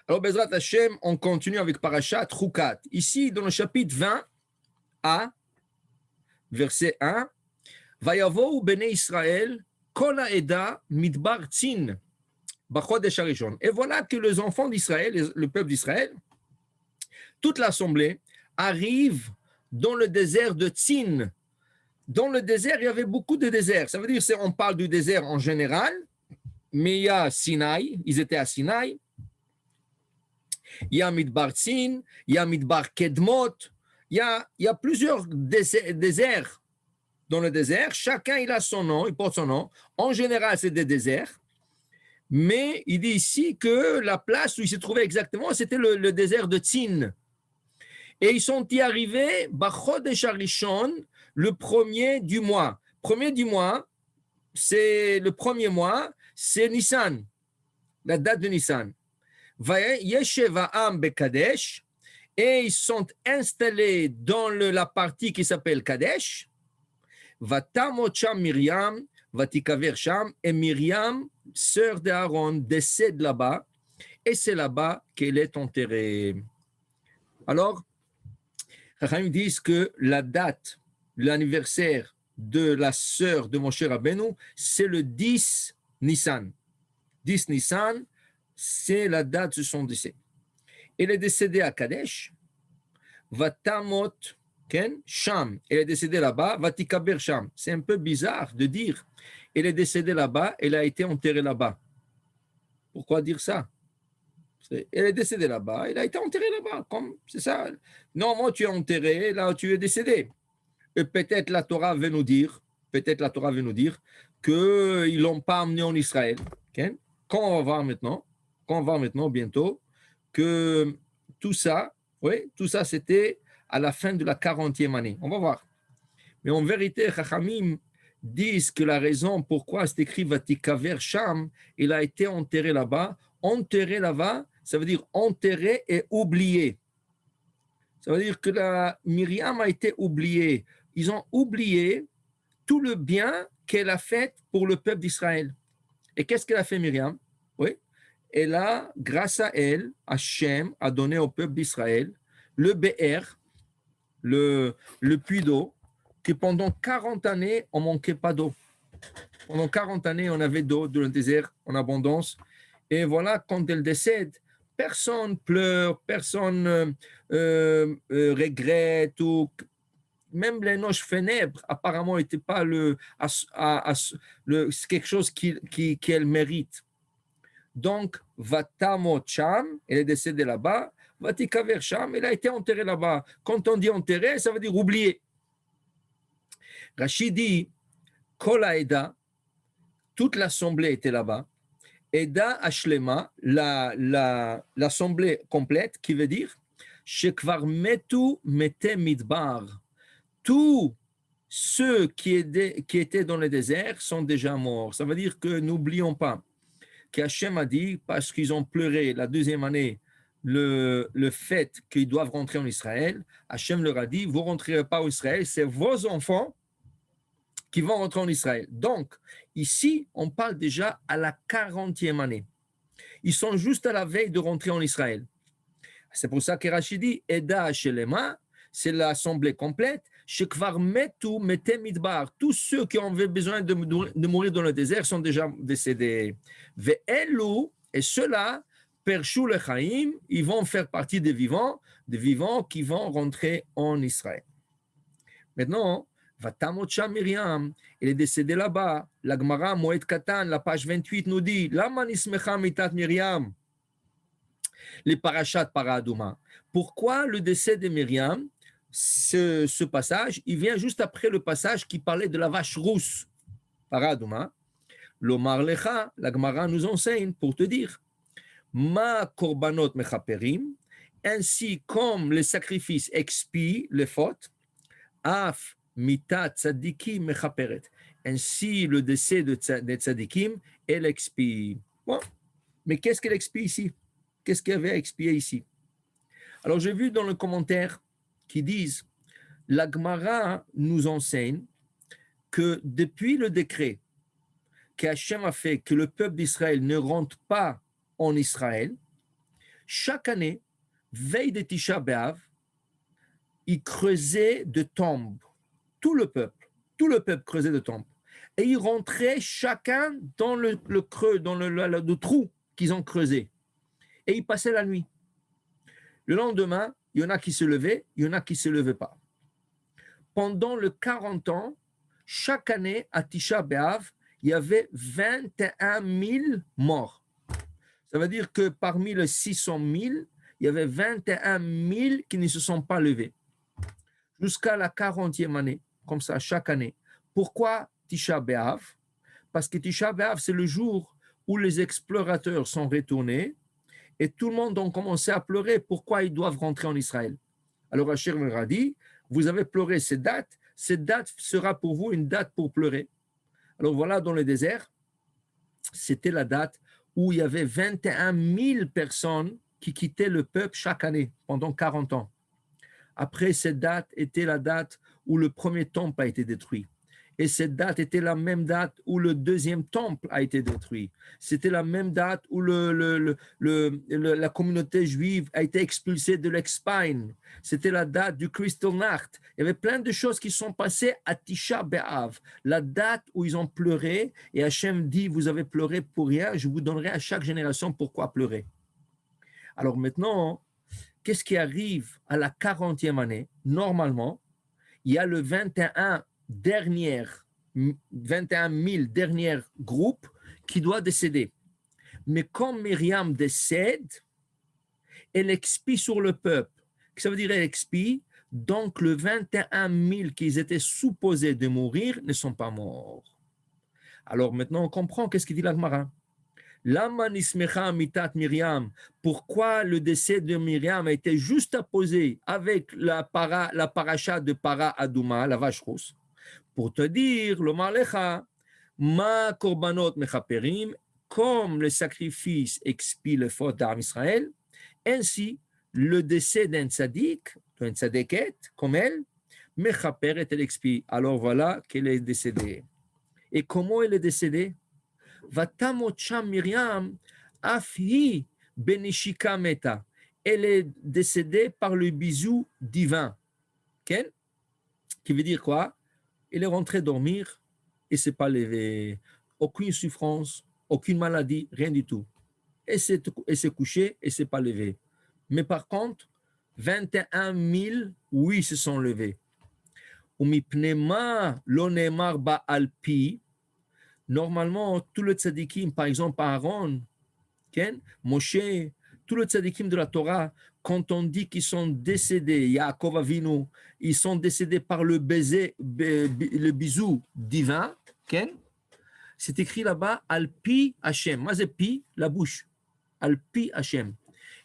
Alors, Bezrat Hashem, on continue avec Parashat Chukat. Ici, dans le chapitre 20a, verset 1, Vayavo bnei Israël, kol ha'eda midbar tzin, b'chodesh harishon. Et voilà que les enfants d'Israël, le peuple d'Israël, toute l'assemblée arrive dans le désert de Tzin. Dans le désert, il y avait beaucoup de déserts. Ça veut dire qu'on parle du désert en général, mais il y a Sinaï, ils étaient à Sinaï. Il y a Midbar Tzin, il y a Midbar Kedmot, il y a plusieurs déserts dans le désert. Chacun, il a son nom, il porte son nom. En général, c'est des déserts. Mais il dit ici que la place où il se trouvait exactement, c'était le désert de Tzin. Et ils sont y arrivés, B'chodesh harishon, le premier du mois. Premier du mois, c'est le premier mois, c'est Nissan, la date de Nissan. Yeshev ha'am beKadesh, et ils sont installés dans la partie qui s'appelle Kadesh. Vatamot sham Myriam, vatikaver sham, et Myriam, sœur d'Aaron, décède là-bas, et c'est là-bas qu'elle est enterrée. Alors, Chachamim disent que la date, l'anniversaire de la sœur de Moshe Rabbeinu, c'est le 10 Nissan. 10 Nissan, c'est la date de son décès. Elle est décédée à Kadesh, Vatamot Sham, elle est décédée là-bas, Vatikaber Sham. C'est un peu bizarre de dire, elle est décédée là-bas, elle a été enterrée là-bas. Pourquoi dire ça? Elle est décédée là-bas, elle a été enterrée là-bas, comme c'est ça. Non, moi tu es enterré, là tu es décédé. Et peut-être la Torah veut nous dire qu'ils ne l'ont pas amené en Israël. Okay? Quand on va voir maintenant bientôt, que tout ça, c'était à la fin de la 40e année. On va voir. Mais en vérité, Chachamim disent que la raison pourquoi c'est écrit Vatikaver Sham, il a été enterré là-bas. Enterré là-bas, ça veut dire enterré et oublié. Ça veut dire que la Myriam a été oubliée. Ils ont oublié tout le bien qu'elle a fait pour le peuple d'Israël. Et qu'est-ce qu'elle a fait, Myriam? Oui. Elle a, grâce à elle, Hachem a donné au peuple d'Israël le BR, le puits d'eau, que pendant 40 années, on ne manquait pas d'eau. Pendant 40 années, on avait d'eau dans le désert en abondance. Et voilà, quand elle décède, personne pleure, personne regrette, ou même les noces funèbres, apparemment, n'étaient pas quelque chose qu'elle mérite. Donc, Vatamot Sham, elle est décédée là-bas, Vatikaver Sham, elle a été enterrée là-bas. Quand on dit enterrée, ça veut dire oublier. Rachid dit, Kol ha'eda, toute l'assemblée était là-bas. Eda Ashlema, l'assemblée complète, qui veut dire Shekvar metu mete midbar. Tous ceux qui étaient dans le désert sont déjà morts. Ça veut dire que n'oublions pas qu'Hachem a dit, parce qu'ils ont pleuré la deuxième année le fait qu'ils doivent rentrer en Israël, Hachem leur a dit, vous ne rentrerez pas en Israël, c'est vos enfants qui vont rentrer en Israël. Donc, ici, on parle déjà à la 40e année. Ils sont juste à la veille de rentrer en Israël. C'est pour ça que Rachid dit, Eda Shelema, c'est l'assemblée complète. Shekvar metu mete midbar. Tous ceux qui ont besoin de mourir dans le désert sont déjà décédés. Ve'elu, et ceux-là, Pershu lechaim, ils vont faire partie des vivants qui vont rentrer en Israël. Maintenant, Vatamot Sham Myriam, elle est décédée là-bas. La Gemara, Moed Katan, la page 28 nous dit, Lama nismecha mitat Myriam, les parachats Paradouma. Pourquoi le décès de Myriam, ce passage, il vient juste après le passage qui parlait de la vache rousse. Paradouma. L'Omar Lecha, la Gemara nous enseigne pour te dire, Ma korbanot mechaperim, ainsi comme les sacrifices expient les fautes, Af mitat tzadikim mechaperet. Ainsi, le décès des tzadikim, elle expie. Bon, mais qu'est-ce qu'elle expie ici? Qu'est-ce qu'elle avait expié ici? Alors, j'ai vu dans le commentaire qui disent, la Gemara nous enseigne que depuis le décret qu'Hachem a fait que le peuple d'Israël ne rentre pas en Israël, chaque année, veille de Tisha B'Av, ils creusaient de tombes. Tout le peuple creusait de tombes. Et ils rentraient chacun dans le creux, dans le trou qu'ils ont creusé. Et ils passaient la nuit. Le lendemain, il y en a qui se levaient, il y en a qui ne se levaient pas. Pendant les 40 ans, chaque année, à Tisha B'Av, il y avait 21 000 morts. Ça veut dire que parmi les 600 000, il y avait 21 000 qui ne se sont pas levés. Jusqu'à la 40e année, comme ça, chaque année. Pourquoi Tisha B'Av? Parce que Tisha B'Av, c'est le jour où les explorateurs sont retournés et tout le monde a commencé à pleurer pourquoi ils doivent rentrer en Israël. Alors Hachem leur a dit, vous avez pleuré cette date sera pour vous une date pour pleurer. Alors voilà, dans le désert, c'était la date où il y avait 21 000 personnes qui quittaient le peuple chaque année pendant 40 ans. Après, cette date était la date où le premier temple a été détruit. Et cette date était la même date où le deuxième temple a été détruit. C'était la même date où la communauté juive a été expulsée de l'Espagne. C'était la date du Kristallnacht. Il y avait plein de choses qui sont passées à Tisha B'Av, la date où ils ont pleuré. Et Hachem dit, vous avez pleuré pour rien, je vous donnerai à chaque génération pourquoi pleurer. Alors maintenant, qu'est-ce qui arrive à la 40e année? Normalement, il y a le 21 000 derniers groupes qui doivent décéder. Mais quand Myriam décède, elle expie sur le peuple. Ça veut dire elle expie, donc le 21 000 qui étaient supposés de mourir ne sont pas morts. Alors maintenant, on comprend qu'est-ce qu'il dit la Gemara. Lama nismecha mitat Myriam. Pourquoi le décès de Myriam a été juste apposé avec la paracha de Para Adouma, la vache rousse, pour te dire, le malecha, ma korbanot mechaperim, comme le sacrifice expie les fautes d'Am Israël, ainsi le décès d'un tzaddik, d'une tzaddiket, comme elle, mechaper et elle expie. Alors voilà qu'elle est décédée. Et comment elle est décédée? Vatamot sham Myriam, afhi benishika meta. Elle est décédée par le bisou divin. Okay? Qui veut dire quoi? Elle est rentrée dormir et ne s'est pas levée. Aucune souffrance, aucune maladie, rien du tout. Elle s'est couchée et ne s'est pas levée. Mais par contre, 21 000, oui, se sont levés. Umipnema lonemar ba'alpi. Normalement, tout le tzadikim, par exemple Aaron, Ken, Moshe, tout le tzadikim de la Torah, quand on dit qu'ils sont décédés, Yaakov Avinu, ils sont décédés par le baiser, le bisou divin, Ken, c'est écrit là-bas, Alpi Hashem. Mazepi, la bouche. Alpi Hashem.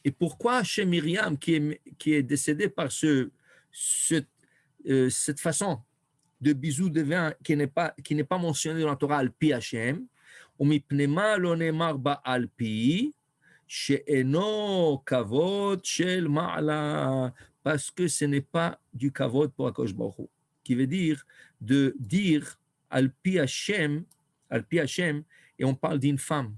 Et pourquoi Hashem Myriam, qui est décédé par cette façon de bisou divin qui n'est pas mentionné dans la Torah, Alpi Hashem, Umipnema lo nemar ba Alpi, she'eno kavod shel ma'ala, parce que ce n'est pas du kavod pour Akadosh Baruch Hu, qui veut dire de dire Alpi Hashem, et on parle d'une femme.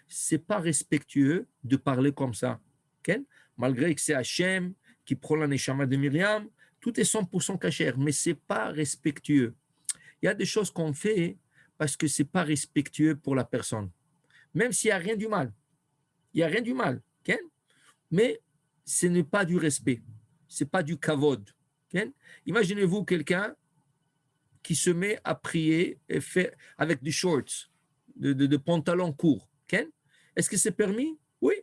C'est pas respectueux de parler comme ça. Okay? Malgré que c'est Hashem qui prend la neshama de Myriam, tout est 100% cachère, mais c'est pas respectueux. Il y a des choses qu'on fait parce que c'est pas respectueux pour la personne. Même s'il n'y a rien du mal. Okay? Mais ce n'est pas du respect. Ce n'est pas du kavod. Okay? Imaginez-vous quelqu'un qui se met à prier et fait avec des shorts, de pantalons courts. Okay? Est-ce que c'est permis? Oui.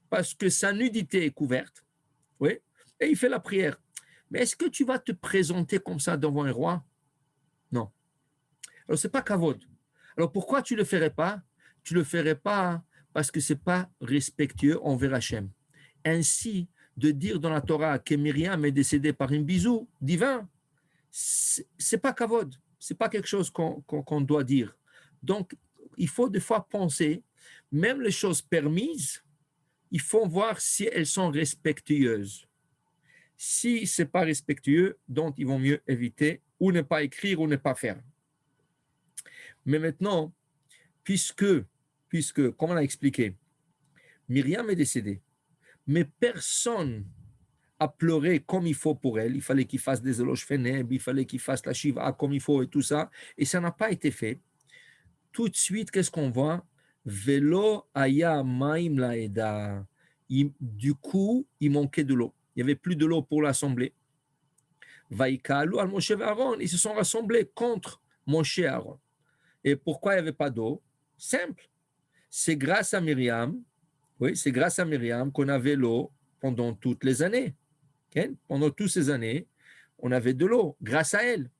Parce que sa nudité est couverte. Oui. Et il fait la prière. Mais est-ce que tu vas te présenter comme ça devant un roi? Non. Alors, ce n'est pas kavod. Alors, pourquoi tu ne le ferais pas? Tu ne le ferais pas parce que ce n'est pas respectueux envers Hachem. Ainsi, de dire dans la Torah que Myriam est décédée par un bisou divin, ce n'est pas kavod. Ce n'est pas quelque chose qu'on doit dire. Donc, il faut des fois penser, même les choses permises, il faut voir si elles sont respectueuses. Si ce n'est pas respectueux, donc ils vont mieux éviter ou ne pas écrire ou ne pas faire. Mais maintenant, puisque comme on a expliqué, Myriam est décédée, mais personne a pleuré comme il faut pour elle. Il fallait qu'il fasse des éloges funèbres, il fallait qu'il fasse la shiva comme il faut et tout ça, et ça n'a pas été fait. Tout de suite, qu'est-ce qu'on voit? Velo aya maim laeda. Du coup, il manquait de l'eau. Il n'y avait plus de l'eau pour l'assemblée. Vaïkalu al Moshe et Aaron. Ils se sont rassemblés contre Moshe et Aaron. Et pourquoi il n'y avait pas d'eau? Simple. C'est grâce à Myriam, oui, c'est grâce à Myriam qu'on avait l'eau pendant toutes les années. Okay? Pendant toutes ces années, on avait de l'eau grâce à elle.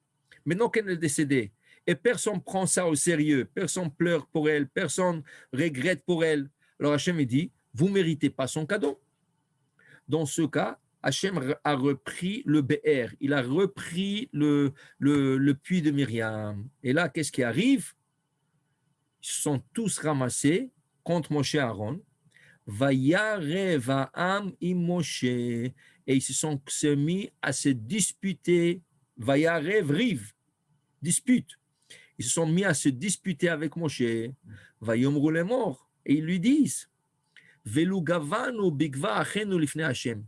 Maintenant qu'elle est décédée, et personne ne prend ça au sérieux, personne pleure pour elle, personne regrette pour elle. Alors Hachem dit, vous ne méritez pas son cadeau. Dans ce cas, Hachem a repris le BR, il a repris le puits de Myriam. Et là, qu'est-ce qui arrive? Ils sont tous ramassés contre Moshe et Aaron. Vayarev ha'am im Moshe. Et ils se sont mis à se disputer. Vayarev riv, dispute. Ils se sont mis à se disputer avec Moshe. Vayomru les morts. Et ils lui disent, Velu gavanu bigva achenu lifnei Hashem.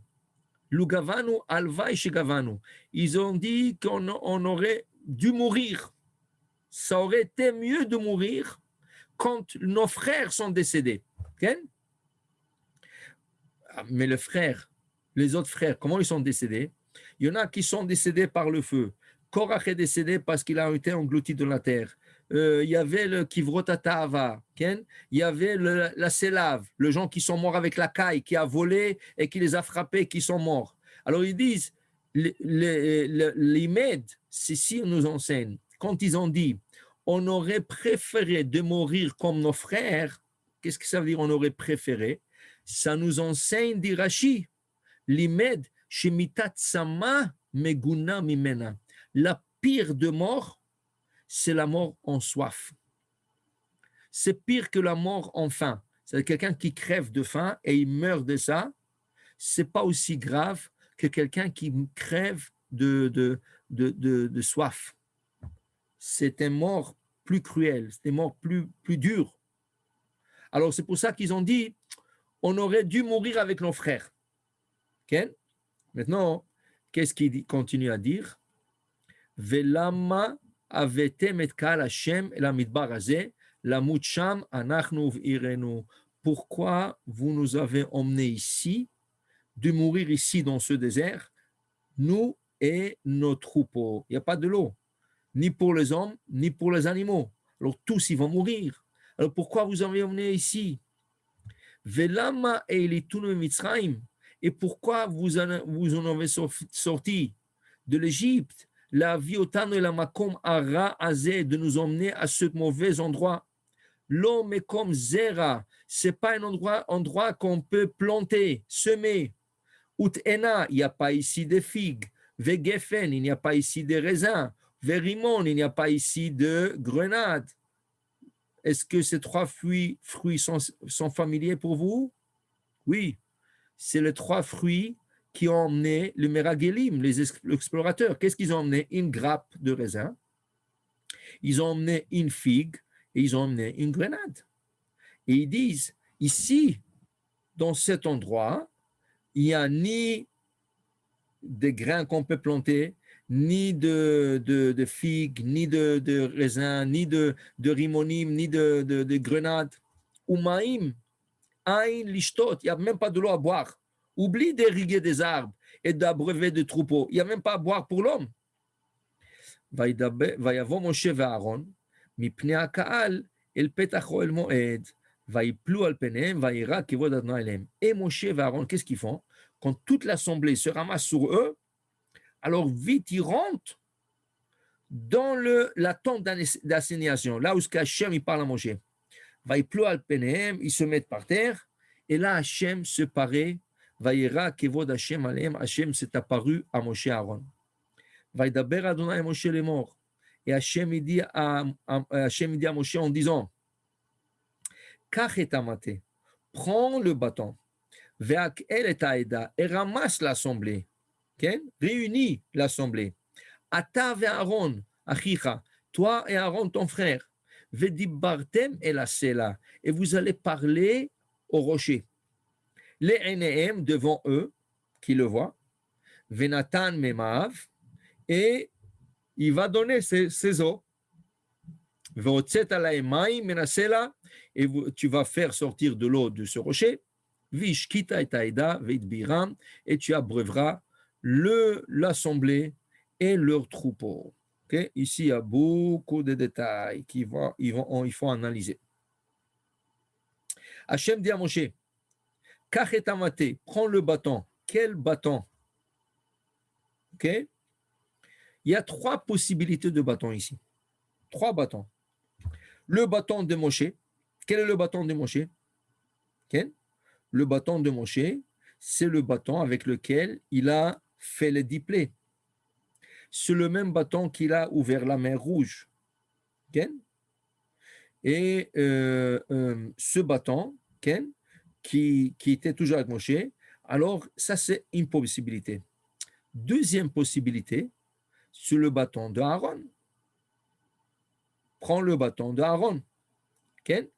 Lugavanu alvai shegavanu. Ils ont dit qu'on aurait dû mourir. Ça aurait été mieux de mourir quand nos frères sont décédés. Okay? Mais les autres frères, comment ils sont décédés? Il y en a qui sont décédés par le feu. Korach est décédé parce qu'il a été englouti dans la terre. Il y avait le Kivrotatava, il y avait la Sélave, les gens qui sont morts avec la caille, qui a volé et qui les a frappés, qui sont morts. Alors ils disent, l'Imed, c'est si on nous enseigne, quand ils ont dit, on aurait préféré de mourir comme nos frères, qu'est-ce que ça veut dire on aurait préféré? Ça nous enseigne, dit Rashi, l'imed shemitat sama meguna mimena. La pire de mort, c'est la mort en soif. C'est pire que la mort en faim. C'est quelqu'un qui crève de faim et il meurt de ça. C'est pas aussi grave que quelqu'un qui crève de soif. C'est un mort plus cruel, c'est un mort plus dur. Alors c'est pour ça qu'ils ont dit on aurait dû mourir avec nos frères. Okay? Maintenant, qu'est-ce qu'il continue à dire? Velama avetem et kal Hashem el hamidbar hazeh lamut sham anachnu v'irenu. Pourquoi vous nous avez emmenés ici, de mourir ici dans ce désert, nous et nos troupeaux? Il n'y a pas de l'eau, ni pour les hommes, ni pour les animaux. Alors tous ils vont mourir. Alors pourquoi vous avez emmené ici? Velama eilitunu mitzrayim. Et pourquoi vous en avez sorti de l'Égypte? La viotano et la makom ara azé, de nous emmener à ce mauvais endroit. L'homme est comme zera, c'est pas un endroit qu'on peut planter, semer. Utena, il n'y a pas ici de figues. Vegefen, il n'y a pas ici de raisins. Verimon, il n'y a pas ici de grenades. Est-ce que ces trois fruits sont familiers pour vous? Oui, c'est les trois fruits qui ont emmené le Meragelim, les explorateurs. Qu'est-ce qu'ils ont emmené? Une grappe de raisin, ils ont emmené une figue et ils ont emmené une grenade. Et ils disent, ici, dans cet endroit, il n'y a ni des grains qu'on peut planter, ni de figues, ni de raisins, ni de rimonim, ni de grenades. Umaim, aïn lishtot, il n'y a même pas de l'eau à boire. Oublie d'irriguer des arbres et d'abreuver des troupeaux. Il n'y a même pas à boire pour l'homme. ויבוא משה ואהרון מפני הקהל אל פתח אוהל מועד, ויפלו על פניהם, וירא כבוד אדוני אליהם. Et Moshe et Aaron, qu'est-ce qu'ils font? Quand toute l'assemblée se ramasse sur eux, alors vite ils rentrent dans la tente d'assignation, là où Hachem il parle à Moshe. ויפלו על פניהם, ils se mettent par terre, et là Hachem se paraît, וירא כבוד Hachem עליהם, Hachem s'est apparu à Moshe et Aaron. וידבר אדוני à Moshe לאמור. Et Hachem dit à Moshe en disant, קח את המטה, prends le bâton, והקהל את העדה, et ramasse l'assemblée, כן? Réunis l'assemblée. אתה ואהרון, אחיך, toi et Aaron ton frère, ודיברתם אל הסלע, et vous allez parler au rocher. les Enehem devant eux, qui le voient, Venatan Memav, et il va donner ses eaux. Et tu vas faire sortir de l'eau de ce rocher, et tu abreuveras l'assemblée et leur troupeau. Okay? Ici, il y a beaucoup de détails qu'il faut analyser. Hachem dit à Moshe, Kachetamate, prends le bâton. Quel bâton? Okay? Il y a 3 possibilités de bâtons ici. 3 bâtons. Le bâton de Moshe. Quel est le bâton de Moshe? Okay? Le bâton de Moshe, c'est le bâton avec lequel il a fait les 10 plaies. C'est le même bâton qu'il a ouvert la mer Rouge. Okay? Et ce bâton, okay, qui était toujours avec Moshe, alors ça c'est une possibilité. Deuxième possibilité, c'est le bâton d'Aaron. Prends le bâton d'Aaron. Okay?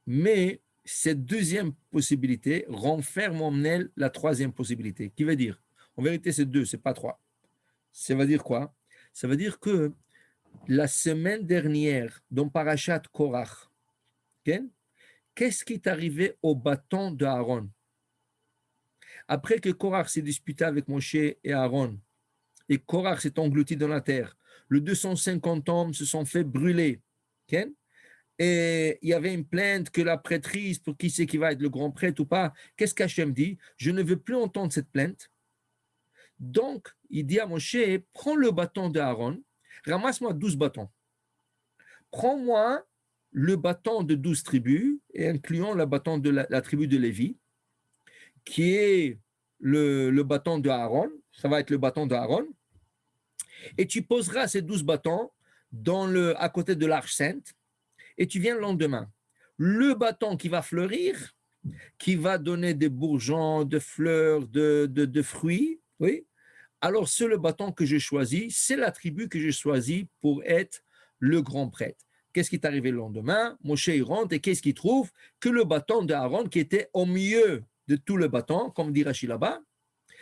Mais cette deuxième possibilité renferme en elle la troisième possibilité. Qui veut dire, en vérité, c'est 2, c'est pas 3. Ça veut dire quoi? Ça veut dire que la semaine dernière, dans Parashat Korach, okay, qu'est-ce qui est arrivé au bâton d'Aaron? Après que Korach s'est disputé avec Moshe et Aaron, et Korach s'est englouti dans la terre, les 250 hommes se sont fait brûler. Okay? Et il y avait une plainte que la prêtrise, pour qui c'est qui va être le grand prêtre ou pas, qu'est-ce qu'Hachem dit? Je ne veux plus entendre cette plainte. Donc, il dit à Moshe, prends le bâton d'Aaron, ramasse-moi 12 bâtons. Prends-moi le bâton de 12 tribus, et incluant le bâton de la tribu de Lévi, qui est le bâton d'Aaron, ça va être le bâton d'Aaron, et tu poseras ces 12 bâtons à côté de l'arche sainte, et tu viens le lendemain. Le bâton qui va fleurir, qui va donner des bourgeons, de fleurs, de fruits, oui, alors c'est le bâton que j'ai choisi, c'est la tribu que j'ai choisi pour être le grand prêtre. Qu'est-ce qui est arrivé le lendemain? Moshe il rentre et qu'est-ce qu'il trouve? Que le bâton d'Aaron qui était au milieu de tout le bâton, comme dit Rachid là-bas,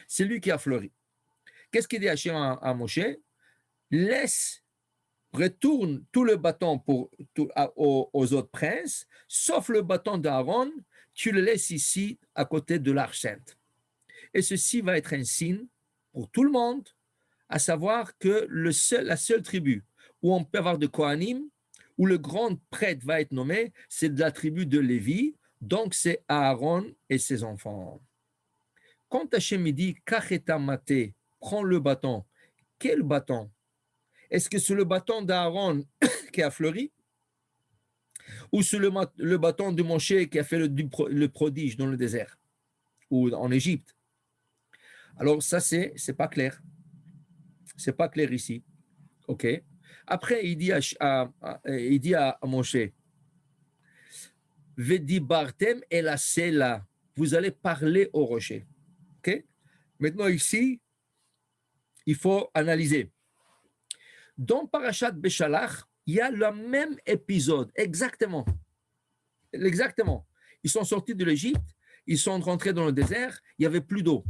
c'est lui qui a fleuri. Qu'est-ce qu'il dit Hachem à Moshe? Retourne tout le bâton aux autres princes, sauf le bâton d'Aaron, tu le laisses ici à côté de l'arche sainte. Et ceci va être un signe pour tout le monde, à savoir que la seule tribu où on peut avoir de Kohanim, où le grand prêtre va être nommé, c'est de la tribu de Lévi, donc c'est Aaron et ses enfants. Quand Hachem dit Kacheta Mate, prends le bâton, quel bâton? Est-ce que c'est le bâton d'Aaron qui a fleuri? Ou c'est le bâton de Moshe qui a fait le prodige dans le désert ou en Égypte? Alors ça, c'est pas clair. C'est pas clair ici. OK. Après, il dit à Moshe, Vedibartem el sela, vous allez parler au rocher. OK. Maintenant ici, il faut analyser. Dans Parashat Beshalach, il y a le même épisode, exactement. Ils sont sortis de l'Égypte, ils sont rentrés dans le désert, il n'y avait plus d'eau.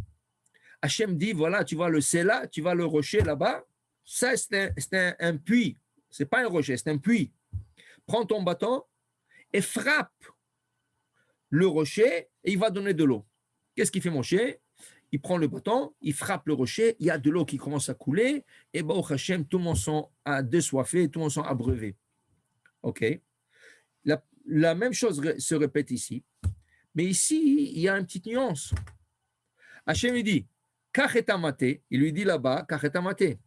Hachem dit, voilà, tu vois le Sela, tu vois le rocher là-bas, ça c'est un puits, c'est pas un rocher, c'est un puits. Prends ton bâton et frappe le rocher et il va donner de l'eau. Qu'est-ce qu'il fait Moshe? Il prend le bâton, il frappe le rocher, il y a de l'eau qui commence à couler, et au Hachem, tout le monde sont désoiffés, tout le monde sont abreuvés. OK. La même chose se répète ici. Mais ici, il y a une petite nuance. Hachem lui dit, Kachetamate, il lui dit là-bas, Kachetamate.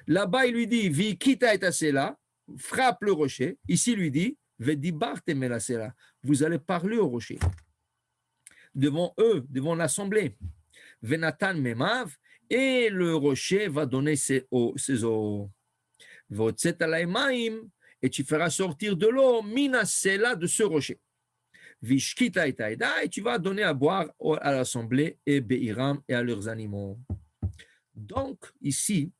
Là-bas, il lui dit, Vi kita et asela, frappe le rocher. Ici, il lui dit, Vedibarte melasela, vous allez parler au rocher. Devant eux, devant l'assemblée. Venatan memav, et le rocher va donner ses eaux. Et tu feras sortir de l'eau, minasela, de ce rocher. Vishkita et taïda, et tu vas donner à boire à l'assemblée et Béiram et à leurs animaux. Donc, ici,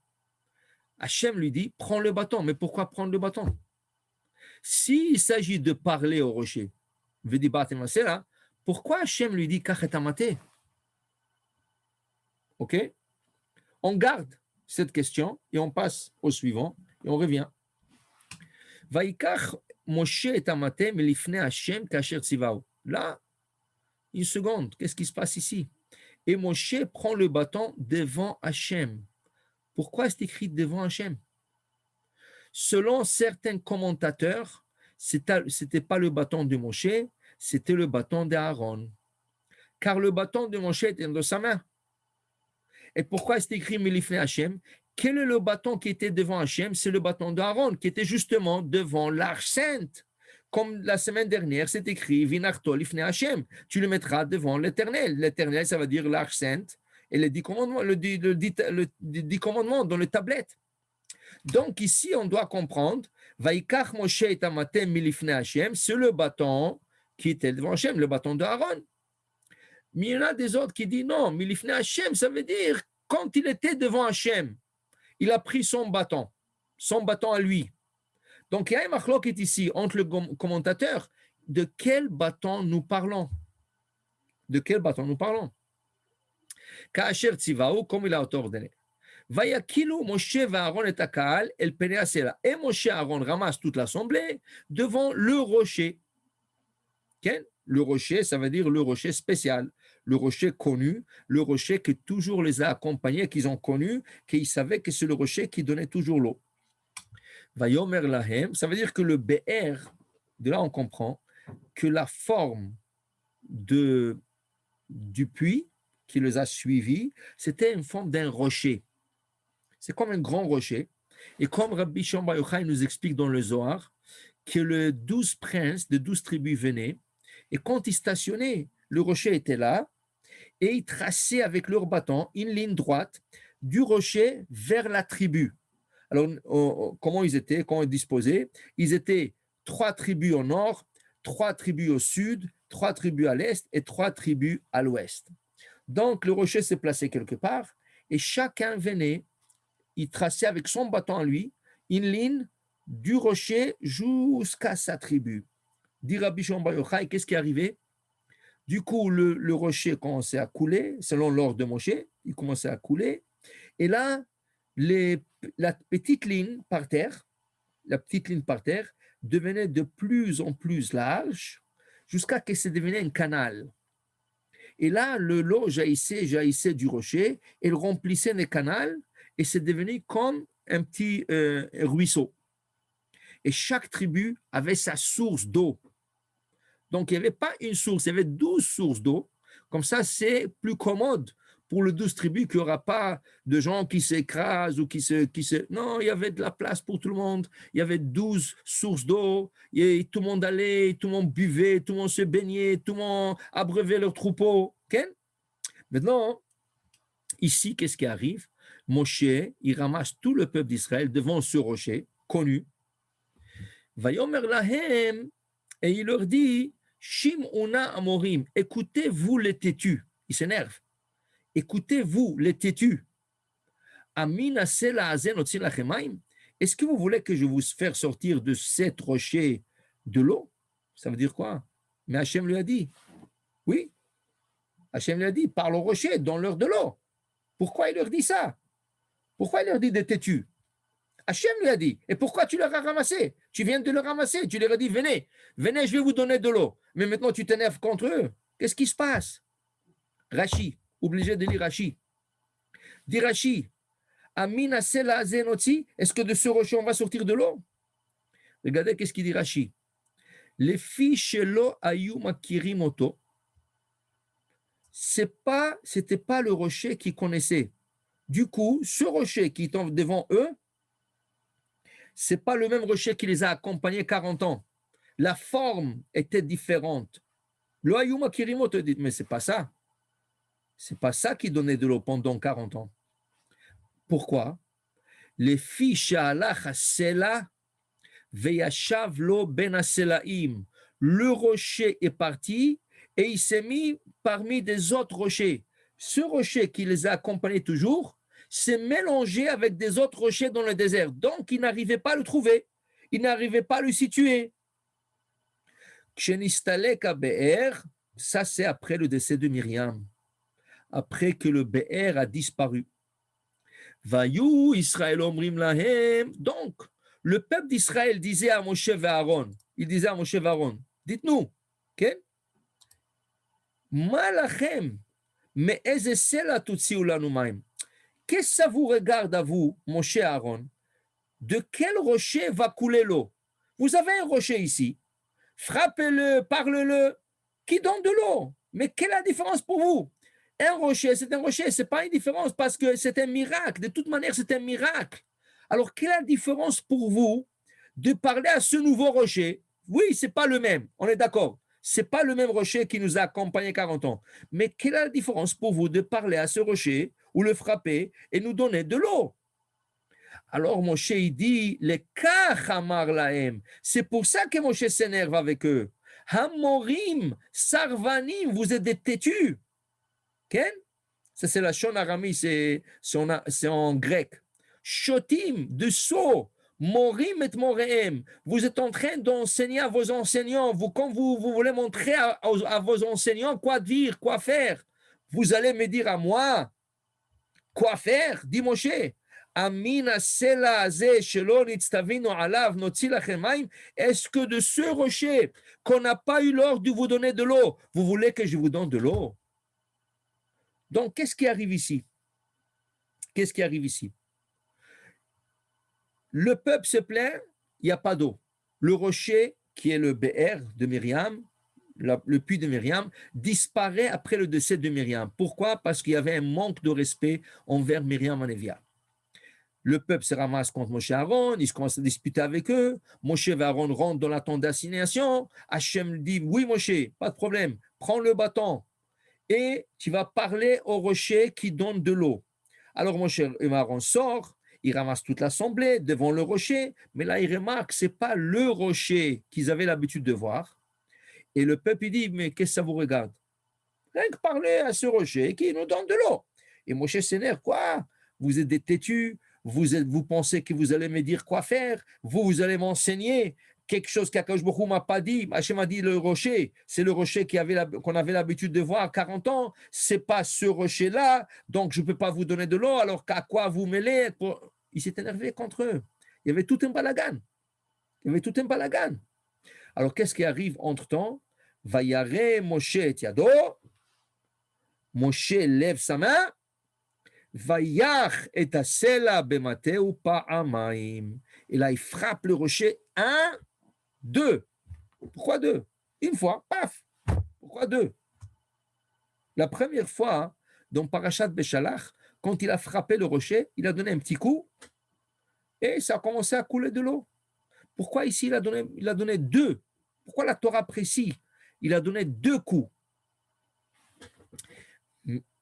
Hachem lui dit, prends le bâton. Mais pourquoi prendre le bâton? S'il s'agit de parler au rocher, Pourquoi Hachem lui dit Kach et Amaté? Ok? On garde cette question et on passe au suivant et on revient. Vaikach Moshe et Amaté melifne Hachem kasher tzivao. Là, une seconde, qu'est-ce qui se passe ici? Et Moshe prend le bâton devant Hachem. Pourquoi est-ce écrit devant Hachem? Selon certains commentateurs, ce n'était pas le bâton de Moshe, c'était le bâton d'Aaron. Car le bâton de Moshe était dans sa main. Et pourquoi est-ce écrit Melifne Hachem? Quel est le bâton qui était devant Hachem? C'est le bâton d'Aaron, qui était justement devant l'arche sainte. Comme la semaine dernière, c'est écrit Vinarto Lifne Hachem. Tu le mettras devant l'Éternel. L'Éternel, ça veut dire l'arche sainte. Et les 10 commandements, les 10 commandements dans les tablettes. Donc ici, on doit comprendre, Vaikach Moshe et Amatem Milifne Hachem, c'est le bâton qui était devant Hachem, le bâton d'Aaron. Mais il y en a des autres qui disent non, Milifne Hachem, ça veut dire quand il était devant Hachem, il a pris son bâton à lui. Donc il y a un machloket ici entre le commentateur, de quel bâton nous parlons? De quel bâton nous parlons? Ka'asher tzivao, comme il a ordonné. Vayakilu Moshe va Aaron et Akaal el Penea Sela. Et Moshe et Aaron ramassent toute l'assemblée devant le rocher. Okay? Le rocher, ça veut dire le rocher spécial, le rocher connu, le rocher qui toujours les a accompagnés, qu'ils ont connu, qu'ils savaient que c'est le rocher qui donnait toujours l'eau. Vayomer Lahem, ça veut dire que le BR, de là on comprend que la forme du puits qui les a suivis, c'était une forme d'un rocher. C'est comme un grand rocher. Et comme Rabbi Shimon Bar Yochai nous explique dans le Zohar, que les 12 princes de 12 tribus venaient, et quand ils stationnaient, le rocher était là, et ils traçaient avec leur bâton une ligne droite du rocher vers la tribu. Alors, comment ils étaient, comment ils disposaient? Ils étaient 3 tribus au nord, 3 tribus au sud, 3 tribus à l'est et 3 tribus à l'ouest. Donc, le rocher s'est placé quelque part, et chacun venait, il traçait avec son bâton à lui une ligne du rocher jusqu'à sa tribu. Dit Rabbi Shimon Bar Yochai, qu'est-ce qui est arrivé? Du coup, le rocher commençait à couler, selon l'ordre de Moshe, il commençait à couler. Et là, la petite ligne par terre devenait de plus en plus large jusqu'à ce que ça devenait un canal. Et là, l'eau jaillissait du rocher, elle remplissait le canal et c'est devenu comme un petit ruisseau. Et chaque tribu avait sa source d'eau. Donc, il n'y avait pas une source, il y avait 12 sources d'eau. Comme ça, c'est plus commode pour les 12 tribus qu'il n'y aura pas de gens qui s'écrasent ou qui se... Non, il y avait de la place pour tout le monde. Il y avait 12 sources d'eau. Et tout le monde allait, tout le monde buvait, tout le monde se baignait, tout le monde abreuvait leurs troupeaux. Okay? Maintenant, ici, qu'est-ce qui arrive? Moshe, il ramasse tout le peuple d'Israël devant ce rocher connu. Vayomer lahem, et il leur dit, Shim'una amorim, écoutez-vous les têtus. Il s'énerve. Écoutez-vous les têtus. Amina sela azen otzin lachemaim. Est-ce que vous voulez que je vous fasse sortir de cet rocher de l'eau? Ça veut dire quoi? Mais Hachem lui a dit, oui. Hachem lui a dit, parle au rocher, donne-leur de l'eau. Pourquoi il leur dit ça? Pourquoi il leur dit des têtus? Hachem lui a dit, et pourquoi tu leur as ramassé? Tu viens de le ramasser, tu leur as dit, venez, je vais vous donner de l'eau. Mais maintenant tu t'énerves contre eux. Qu'est-ce qui se passe? Rashi, obligé de lire Rashi. Dit Rashi, Amina sela zenotzi, est-ce que de ce rocher on va sortir de l'eau? Regardez qu'est-ce qu'il dit Rashi. Les filles chez l'eau ayu makirimoto. C'était pas le rocher qu'ils connaissaient. Du coup, ce rocher qui est devant eux, c'est pas le même rocher qui les a accompagnés 40 ans. La forme était différente. Le Ayuma Kirimo te dit, mais c'est pas ça. C'est pas ça qui donnait de l'eau pendant 40 ans. Pourquoi? Les filles Sha'alach Sela Veyashav lo ben Selaim. Le rocher est parti et il s'est mis parmi des autres rochers. Ce rocher qui les a accompagnés toujours s'est mélangé avec des autres rochers dans le désert. Donc, ils n'arrivaient pas à le trouver. Ils n'arrivaient pas à le situer. Kshenistalek be'er, Ça, c'est après le décès de Myriam, après que le Be'er a disparu. Vayu Israël omrim lahem. Donc, le peuple d'Israël disait à Moshe et Aaron, il disait à Moshe et Aaron, dites-nous, ok? Malachem, mais ezesela tutsi ulanu maim. Qu'est-ce que ça vous regarde à vous, Moshe et Aaron? De quel rocher va couler l'eau? Vous avez un rocher ici, frappez-le, parle-le, qui donne de l'eau. Mais quelle est la différence pour vous? Un rocher, c'est un rocher, ce n'est pas une différence parce que c'est un miracle. De toute manière, c'est un miracle. Alors, quelle est la différence pour vous de parler à ce nouveau rocher? Oui, ce n'est pas le même, on est d'accord. Ce n'est pas le même rocher qui nous a accompagnés 40 ans. Mais quelle est la différence pour vous de parler à ce rocher ou le frapper et nous donner de l'eau? Alors Moshe, il dit, les kachamar lahem. C'est pour ça que Moshe s'énerve avec eux. Hamorim, sarvanim, vous êtes des têtus. Ken? Ça, c'est la shon arami, c'est en grec. Shotim, de sceau. Morim et moreem. Vous êtes en train d'enseigner à vos enseignants. Quand vous voulez montrer à vos enseignants quoi dire, quoi faire, vous allez me dire à moi quoi faire, dit Moshe. Est-ce que de ce rocher qu'on n'a pas eu l'ordre de vous donner de l'eau, vous voulez que je vous donne de l'eau? Donc, qu'est-ce qui arrive ici? Qu'est-ce qui arrive ici? Le peuple se plaint, il n'y a pas d'eau. Le rocher, qui est le Be'er de Myriam, le puits de Myriam, disparaît après le décès de Myriam. Pourquoi? Parce qu'il y avait un manque de respect envers Myriam Anévia. Le peuple se ramasse contre Moshe et Aaron, ils commencent à disputer avec eux. Moshe et Aaron rentrent dans la tente d'assignation. Hachem dit, oui Moshe, pas de problème, prends le bâton et tu vas parler au rocher qui donne de l'eau. Alors Moshe et Aaron sortent, ils ramassent toute l'assemblée devant le rocher, mais là ils remarquent que ce n'est pas le rocher qu'ils avaient l'habitude de voir. Et le peuple dit, mais qu'est-ce que ça vous regarde? Rien que parler à ce rocher qui nous donne de l'eau. Et Moshe s'énerve, quoi? Vous êtes des têtus, vous pensez que vous allez me dire quoi faire, vous allez m'enseigner quelque chose qu'Akadosh Baruch Hu m'a pas dit. Hachem m'a dit le rocher, c'est le rocher qu'on avait l'habitude de voir à 40 ans, c'est pas ce rocher-là, donc je ne peux pas vous donner de l'eau, alors qu'à quoi vous mêlez? Il s'est énervé contre eux. Il y avait tout un balagan. Alors qu'est-ce qui arrive entre-temps? Vayare Moshe et Yado, Moshe lève sa main, Vayach et asela bemateu pa'amaim. Et là, il frappe le rocher 1, 2. Pourquoi 2? Une fois, paf. Pourquoi 2? La première fois, dans Parashat Beshalach, quand il a frappé le rocher, il a donné un petit coup et ça a commencé à couler de l'eau. Pourquoi ici il a donné 2? Pourquoi la Torah précise? Il a donné 2 coups.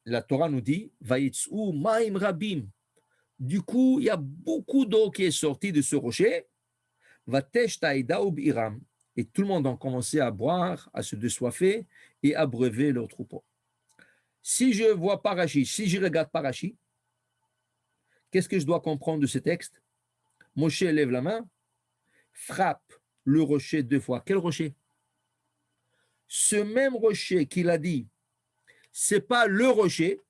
La Torah nous dit Vayitz'u ma'im rabim. Du coup, il y a beaucoup d'eau qui est sortie de ce rocher. Vatesh ta'ida ubiram. Et tout le monde a commencé à boire, à se désoiffer et à breuver leur troupeau. Si je vois Parashi, si je regarde Parashi, qu'est-ce que je dois comprendre de ce texte? Moshe lève la main, frappe le rocher 2 fois. Quel rocher? Ce même rocher qu'il a dit, c'est pas le rocher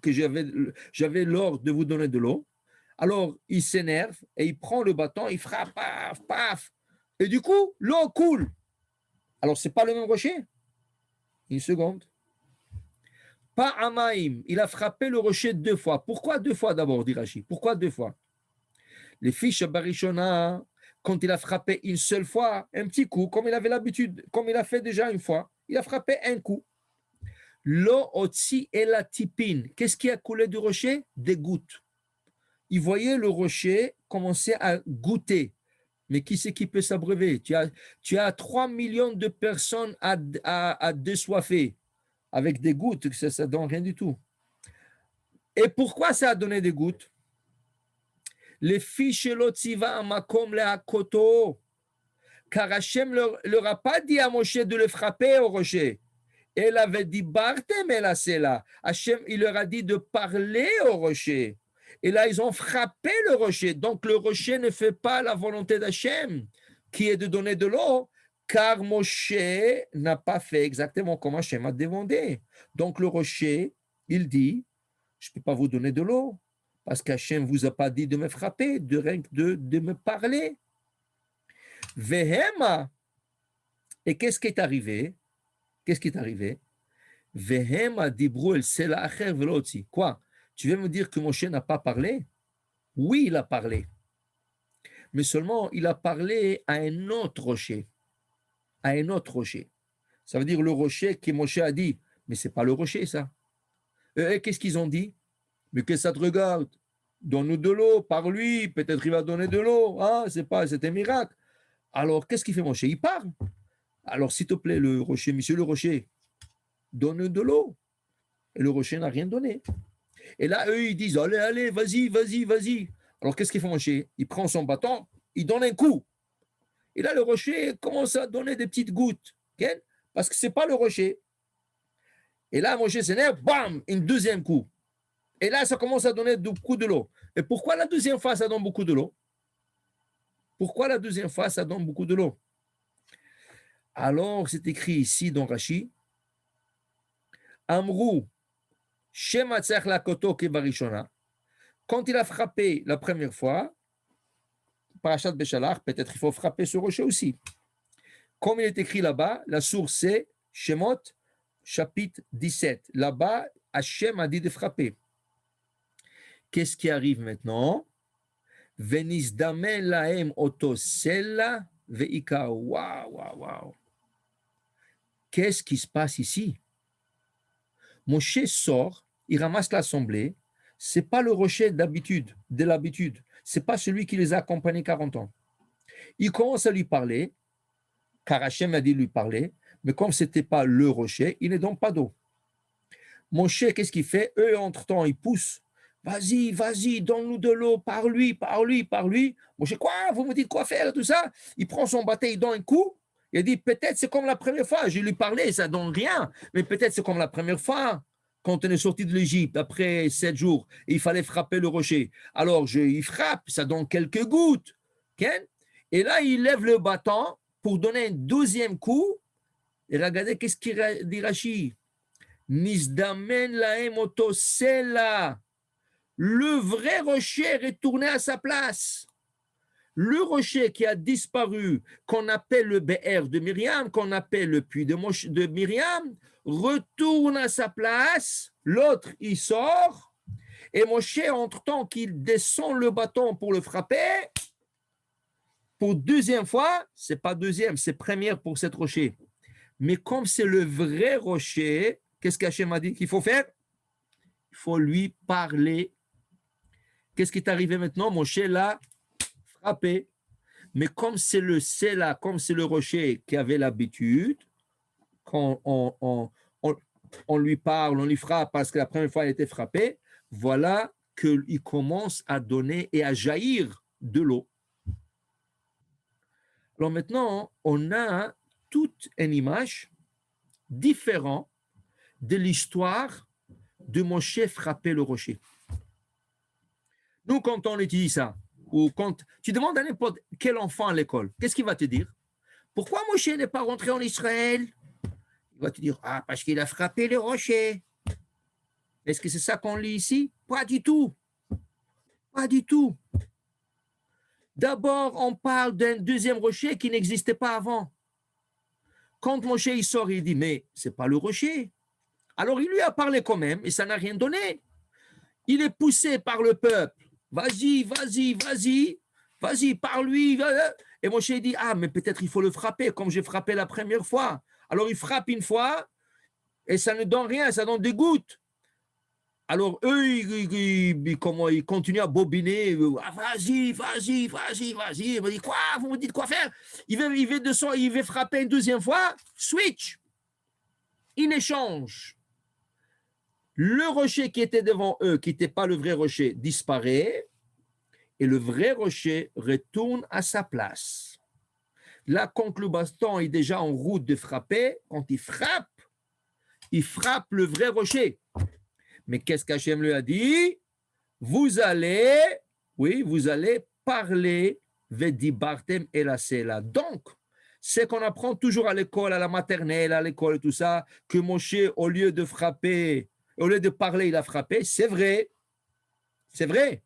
que j'avais l'ordre de vous donner de l'eau. Alors, il s'énerve et il prend le bâton, il frappe, paf, paf. Et du coup, l'eau coule. Alors, ce n'est pas le même rocher? Une seconde. Pas Amaïm, il a frappé le rocher 2 fois. Pourquoi 2 fois d'abord, dit Rashi? Pourquoi 2 fois? Les fiches Barishona, quand il a frappé une seule fois, un petit coup, comme il avait l'habitude, comme il a fait déjà une fois, il a frappé un coup. L'eau otsi et la tipine. Qu'est-ce qui a coulé du rocher? Des gouttes. Il voyait le rocher commencer à goûter. Mais qui c'est qui peut s'abreuver? Tu as 3 millions de personnes à désoiffer. Avec des gouttes, ça ne donne rien du tout. Et pourquoi ça a donné des gouttes? Les fiches l'otziva amakom lehakoto. Car Hachem leur a pas dit à Moshe de le frapper au rocher. Elle avait dit Bartem el Asela. Hachem, il leur a dit de parler au rocher. Et là, ils ont frappé le rocher. Donc, le rocher ne fait pas la volonté d'Hachem, qui est de donner de l'eau. car Moshe n'a pas fait exactement comme Hachem a demandé. Donc le rocher, il dit, je ne peux pas vous donner de l'eau, parce qu'Hachem ne vous a pas dit de me frapper, de me parler. Vehema. Et qu'est-ce qui est arrivé? Qu'est-ce qui est arrivé? Vehema dibru el sela acher velo hotzi. Quoi? Tu veux me dire que Moshe n'a pas parlé? Oui, il a parlé. Mais seulement, il a parlé à un autre rocher. À un autre rocher. Ça veut dire le rocher que Moshe a dit. Mais ce n'est pas le rocher, ça. Qu'est-ce qu'ils ont dit? Mais que ça te regarde? Donne-nous de l'eau, par lui, peut-être il va donner de l'eau. Ah, c'est un miracle. Alors, qu'est-ce qu'il fait Moshe? Il parle. Alors, s'il te plaît, le rocher, monsieur le rocher, donne de l'eau. Et le rocher n'a rien donné. Et là, eux, ils disent, allez, allez, vas-y, vas-y, vas-y. Alors, qu'est-ce qu'il fait Moshe? Il prend son bâton, il donne un coup. Et là, le rocher commence à donner des petites gouttes. Okay? Parce que ce n'est pas le rocher. Et là, Moshe s'énerve, bam, un deuxième coup. Et là, ça commence à donner beaucoup de l'eau. Et pourquoi la deuxième fois, ça donne beaucoup de l'eau? Pourquoi la deuxième fois, ça donne beaucoup de l'eau? Alors, c'est écrit ici dans Rashi, Amrou, Shema tzach lakoto kebarishona. Quand il a frappé la première fois, Parashat Beshalach, peut-être il faut frapper ce rocher aussi. Comme il est écrit là-bas, la source c'est Shemot, chapitre 17. Là-bas, Hachem a dit de frapper. Qu'est-ce qui arrive maintenant? Venisdamen lahem oto sela veika. Waouh, waouh, waouh. Qu'est-ce qui se passe ici? Moshe sort, il ramasse l'assemblée. Ce n'est pas le rocher d'habitude, de l'habitude. Ce n'est pas celui qui les a accompagnés 40 ans. Il commence à lui parler, car Hachem a dit de lui parler, mais comme ce n'était pas le rocher, il ne donne pas d'eau. Moshe, qu'est-ce qu'il fait? Eux, entre-temps, ils poussent. Vas-y, vas-y, donne-nous de l'eau, par lui, par lui, par lui. Moshe, quoi? Vous me dites quoi faire, tout ça? Il prend son bâton, il donne un coup. Il dit, peut-être c'est comme la première fois. Je lui parlais, ça ne donne rien. Mais peut-être c'est comme la première fois, quand on est sorti de l'Égypte, après 7 jours, il fallait frapper le rocher. Alors, il frappe, ça donne quelques gouttes. Okay? Et là, il lève le bâton pour donner un deuxième coup. Et regardez, qu'est-ce qu'il dit Rashi? Nisdamen lahem oto sela. Le vrai rocher est retourné à sa place. Le rocher qui a disparu, qu'on appelle le Be'er de Myriam, qu'on appelle le puits de Myriam, retourne à sa place. L'autre, il sort. Et Moshe, entre-temps qu'il descend le bâton pour le frapper, pour deuxième fois, c'est pas deuxième, c'est première pour cette rocher. Mais comme c'est le vrai rocher, qu'est-ce qu'Hachem a dit qu'il faut faire? Il faut lui parler. Qu'est-ce qui est arrivé maintenant? Moshe l'a frappé. Mais comme c'est le Sela, comme c'est le rocher qui avait l'habitude, quand on lui parle, on lui frappe parce que la première fois il était frappé, voilà qu'il commence à donner et à jaillir de l'eau. Alors maintenant, on a toute une image différente de l'histoire de Moshe frapper le rocher. Nous, quand on étudie ça, ou quand tu demandes à n'importe quel enfant à l'école, qu'est-ce qu'il va te dire? Pourquoi Moshe n'est pas rentré en Israël? Il va te dire, ah, parce qu'il a frappé le rocher. Est-ce que c'est ça qu'on lit ici? Pas du tout. Pas du tout. D'abord, on parle d'un deuxième rocher qui n'existait pas avant. Quand Moshe il sort, il dit, mais ce n'est pas le rocher. Alors, il lui a parlé quand même, et ça n'a rien donné. Il est poussé par le peuple. Vas-y, vas-y, vas-y, vas-y, par lui. Et Moshe dit, ah, mais peut-être il faut le frapper, comme j'ai frappé la première fois. Alors, il frappe une fois, et ça ne donne rien, ça donne des gouttes. Alors, eux, ils continuent à bobiner. Ah, vas-y, vas-y, vas-y, vas-y. Il me dit, quoi? Vous me dites quoi faire? Il veut frapper une deuxième fois. Switch. In échange. Le rocher qui était devant eux, qui n'était pas le vrai rocher, disparaît. Et le vrai rocher retourne à sa place. Là, quand le baston est déjà en route de frapper, quand il frappe le vrai rocher. Mais qu'est-ce qu'Hachem lui a dit? Vous allez parler vedibartem elasela. Donc, C'est qu'on apprend toujours à l'école, à la maternelle, à l'école et tout ça, que Moshe, au lieu de frapper, au lieu de parler, il a frappé. C'est vrai. C'est vrai.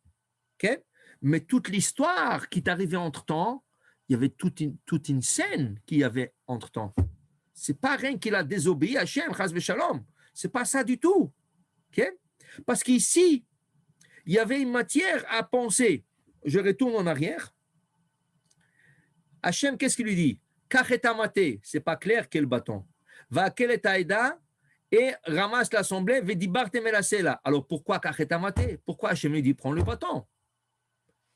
Okay? Mais toute l'histoire qui est arrivée entre-temps, il y avait toute une scène qui y avait entre-temps. C'est pas rien qu'il a désobéi à Hachem, chas v'shalom. C'est pas ça du tout. Okay? Parce qu'ici, il y avait une matière à penser. Je retourne en arrière. Hachem, qu'est-ce qu'il lui dit? Kachetamate, c'est pas clair quel bâton. Va keletaïda et ramasse l'assemblée, vedibarte melasela. Alors pourquoi kachetamate? Pourquoi Hachem lui dit prends le bâton?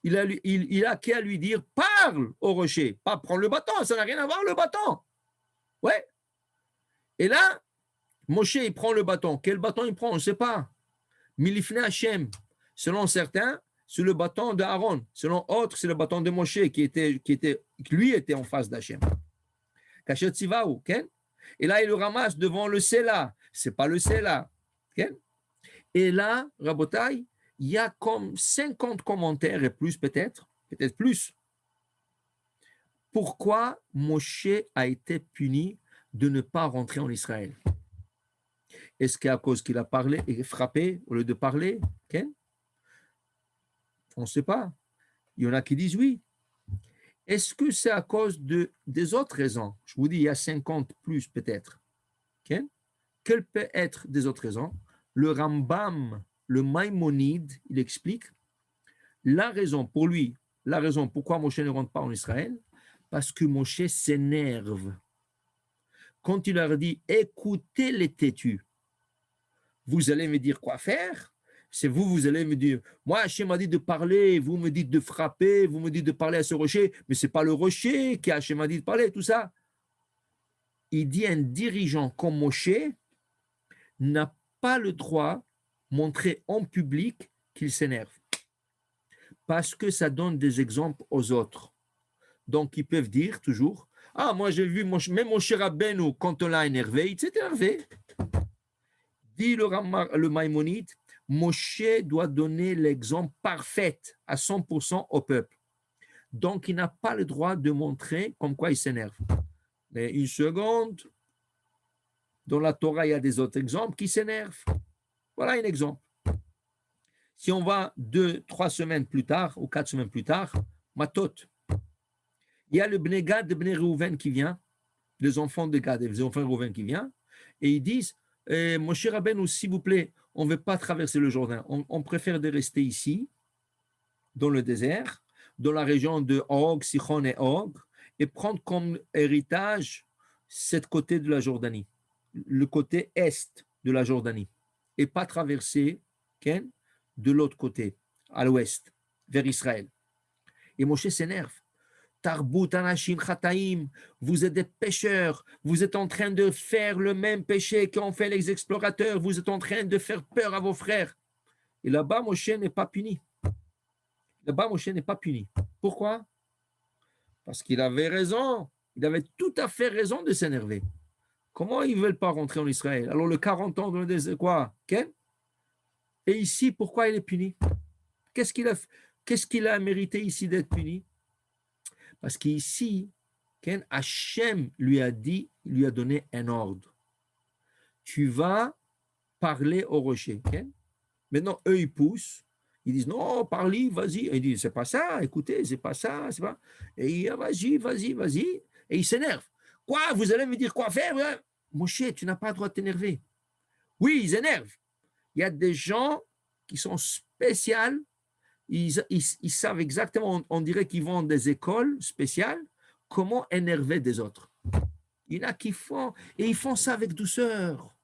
Il a qu'à lui dire parle au rocher, pas prends le bâton, ça n'a rien à voir le bâton. Ouais. Et là, Moshe, il prend le bâton. Quel bâton il prend? On ne sait pas. Milifne Hachem. Selon certains, c'est le bâton d'Aaron. Selon d'autres, c'est le bâton de Moshe qui lui était en face d'Hachem. Kachet Sivaou, okay? Et là, il le ramasse devant le Sela. Ce n'est pas le Sela. Okay? Et là, Rabotai, il y a comme 50 commentaires et plus peut-être plus. Pourquoi Moshe a été puni de ne pas rentrer en Israël? Est-ce qu'à cause qu'il a parlé et frappé au lieu de parler? Okay? On ne sait pas. Il y en a qui disent oui. Est-ce que c'est à cause des autres raisons? Je vous dis, il y a 50 plus peut-être. Okay? Quelles peuvent être des autres raisons? Le Rambam, le Maïmonide, il explique la raison pour lui, la raison pourquoi Moshe ne rentre pas en Israël, parce que Moshe s'énerve. Quand il leur dit, écoutez les têtus, vous allez me dire quoi faire? C'est vous allez me dire, moi, Hachem m'a dit de parler, vous me dites de frapper, vous me dites de parler à ce rocher, mais ce n'est pas le rocher qui Hachem m'a dit de parler, tout ça. Il dit un dirigeant comme Moshe n'a pas le droit de montrer en public qu'il s'énerve. Parce que ça donne des exemples aux autres. Donc, ils peuvent dire toujours, ah, moi j'ai vu, même Moshe Rabbeinu, quand on l'a énervé, il s'est énervé. Dit le Maïmonide, Moshe doit donner l'exemple parfait à 100% au peuple. Donc, il n'a pas le droit de montrer comme quoi il s'énerve. Mais une seconde, dans la Torah, il y a des autres exemples qui s'énervent. Voilà un exemple. Si on va 2-3 semaines plus tard, ou 4 semaines plus tard, Matot, il y a le Bnei Gad de Bnei Reuven qui vient, les enfants de Gad et les enfants de Reuven qui viennent, et ils disent, Moshe Rabbeinu, s'il vous plaît, on ne veut pas traverser le Jourdain. On préfère de rester ici, dans le désert, dans la région de Og, Sichon et Og, et prendre comme héritage cette côté de la Jordanie, le côté est de la Jordanie, et pas traverser de l'autre côté, à l'ouest, vers Israël. Et Moshe s'énerve. Tarbut anashim chataim, vous êtes des pécheurs, vous êtes en train de faire le même péché qu'ont fait les explorateurs, vous êtes en train de faire peur à vos frères. Et là-bas, Moshe n'est pas puni. Là-bas, Moshe n'est pas puni. Pourquoi? Parce qu'il avait raison, il avait tout à fait raison de s'énerver. Comment ils ne veulent pas rentrer en Israël? Alors, le 40 ans dans le désert, quoi? Okay? Et ici, pourquoi il est puni? Qu'est-ce qu'il a mérité ici d'être puni? Parce qu'ici, Hachem lui a dit, il lui a donné un ordre. Tu vas parler au rocher. Maintenant, eux, ils poussent. Ils disent, non, parle, vas-y. Et ils disent, c'est pas ça, écoutez, c'est pas ça, c'est pas. Et il dit, vas-y. Et ils s'énervent. Quoi, vous allez me dire quoi faire? Moshe, tu n'as pas le droit de t'énerver. Oui, ils énervent. Il y a des gens qui sont spéciaux. Ils savent exactement, on dirait qu'ils vont dans des écoles spéciales, comment énerver des autres. Il y en a qui font, et ils font ça avec douceur.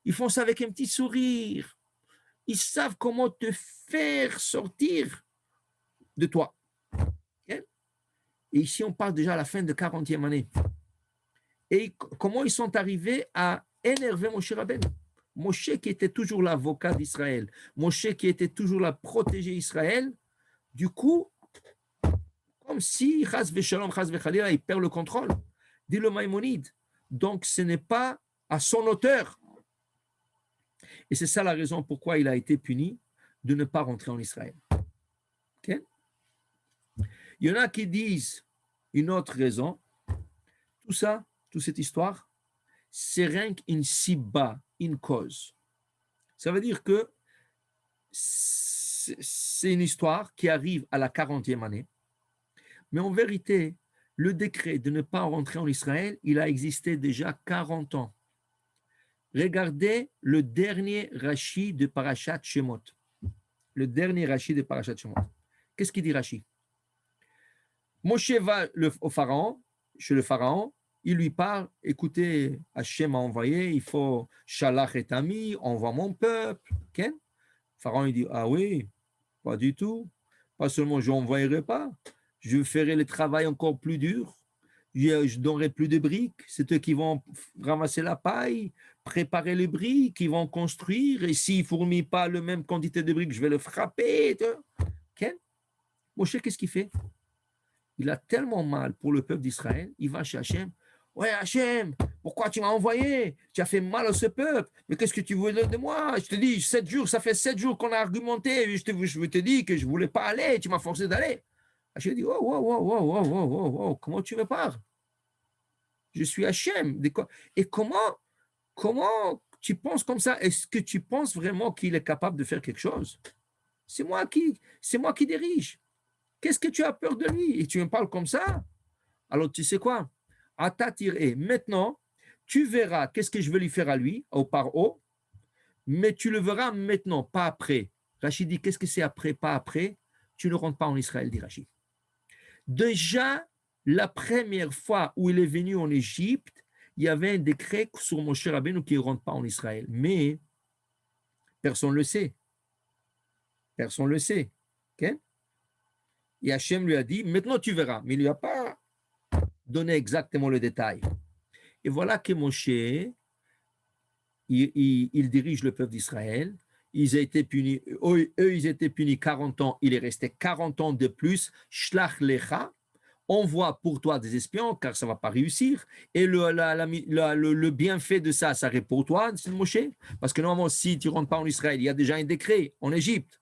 Ils font ça avec un petit sourire. Ils savent comment te faire sortir de toi. Okay? Et ici, on parle déjà à la fin de 40e année. Et comment ils sont arrivés à énerver Moshe Rabbeinu. Moshe qui était toujours l'avocat d'Israël. Moshe qui était toujours là pour protéger Israël. Du coup, comme si Chas v'Shalom, Chas v'Chalila, il perd le contrôle. Dit le Maïmonide. Donc, ce n'est pas à son auteur. Et c'est ça la raison pourquoi il a été puni de ne pas rentrer en Israël. Okay? Il y en a qui disent une autre raison. Tout ça, toute cette histoire, c'est rien qu'une siba, une cause. Ça veut dire que c'est une histoire qui arrive à la 40e année, mais en vérité, le décret de ne pas rentrer en Israël, il a existé déjà 40 ans. Regardez le dernier Rashi de Parashat Shemot. Le dernier Rashi de Parashat Shemot. Qu'est-ce qu'il dit Rashi? Moshe va au pharaon, chez le pharaon, il lui parle, écoutez, Hachem m'a envoyé, il faut Shalach et Ami, envoie mon peuple. Okay? Le pharaon il dit, ah oui, pas du tout. Pas seulement je n'envoyerai pas, je ferai le travail encore plus dur. Je donnerai plus de briques. C'est eux qui vont ramasser la paille, préparer les briques, qui vont construire. Et s'ils ne fournissent pas la même quantité de briques, je vais le frapper. Okay? Moshe, qu'est-ce qu'il fait? Il a tellement mal pour le peuple d'Israël, il va chez Hachem. Ouais, Hachem, pourquoi tu m'as envoyé? Tu as fait mal à ce peuple. Mais qu'est-ce que tu voulais de moi? Je te dis, 7 jours, ça fait 7 jours qu'on a argumenté. Je te dis que je ne voulais pas aller. Tu m'as forcé d'aller. Hachem dit, oh, comment tu me parles? Je suis Hachem. Et comment tu penses comme ça? Est-ce que tu penses vraiment qu'il est capable de faire quelque chose? C'est moi qui dirige. Qu'est-ce que tu as peur de lui? Et tu me parles comme ça? Alors, tu sais quoi? Maintenant, tu verras qu'est-ce que je vais lui faire à lui, au paro, mais tu le verras maintenant, pas après. Rachid dit, qu'est-ce que c'est après, pas après? Tu ne rentres pas en Israël, dit Rachid. Déjà, la première fois où il est venu en Égypte, il y avait un décret sur Moshe Rabbeinu qui ne rentre pas en Israël. Mais personne ne le sait. Personne ne le sait. Okay? Et Hachem lui a dit, maintenant tu verras. Mais il ne lui a pas donné exactement le détail. Et voilà que Moshe, il dirige le peuple d'Israël. Ils ont été punis, eux, ils étaient punis 40 ans. Il est resté 40 ans de plus. Shlach lecha, envoie pour toi des espions, car ça ne va pas réussir. Et le bienfait de ça arrive pour toi, c'est Moshe. Parce que normalement, si tu ne rentres pas en Israël, il y a déjà un décret en Égypte.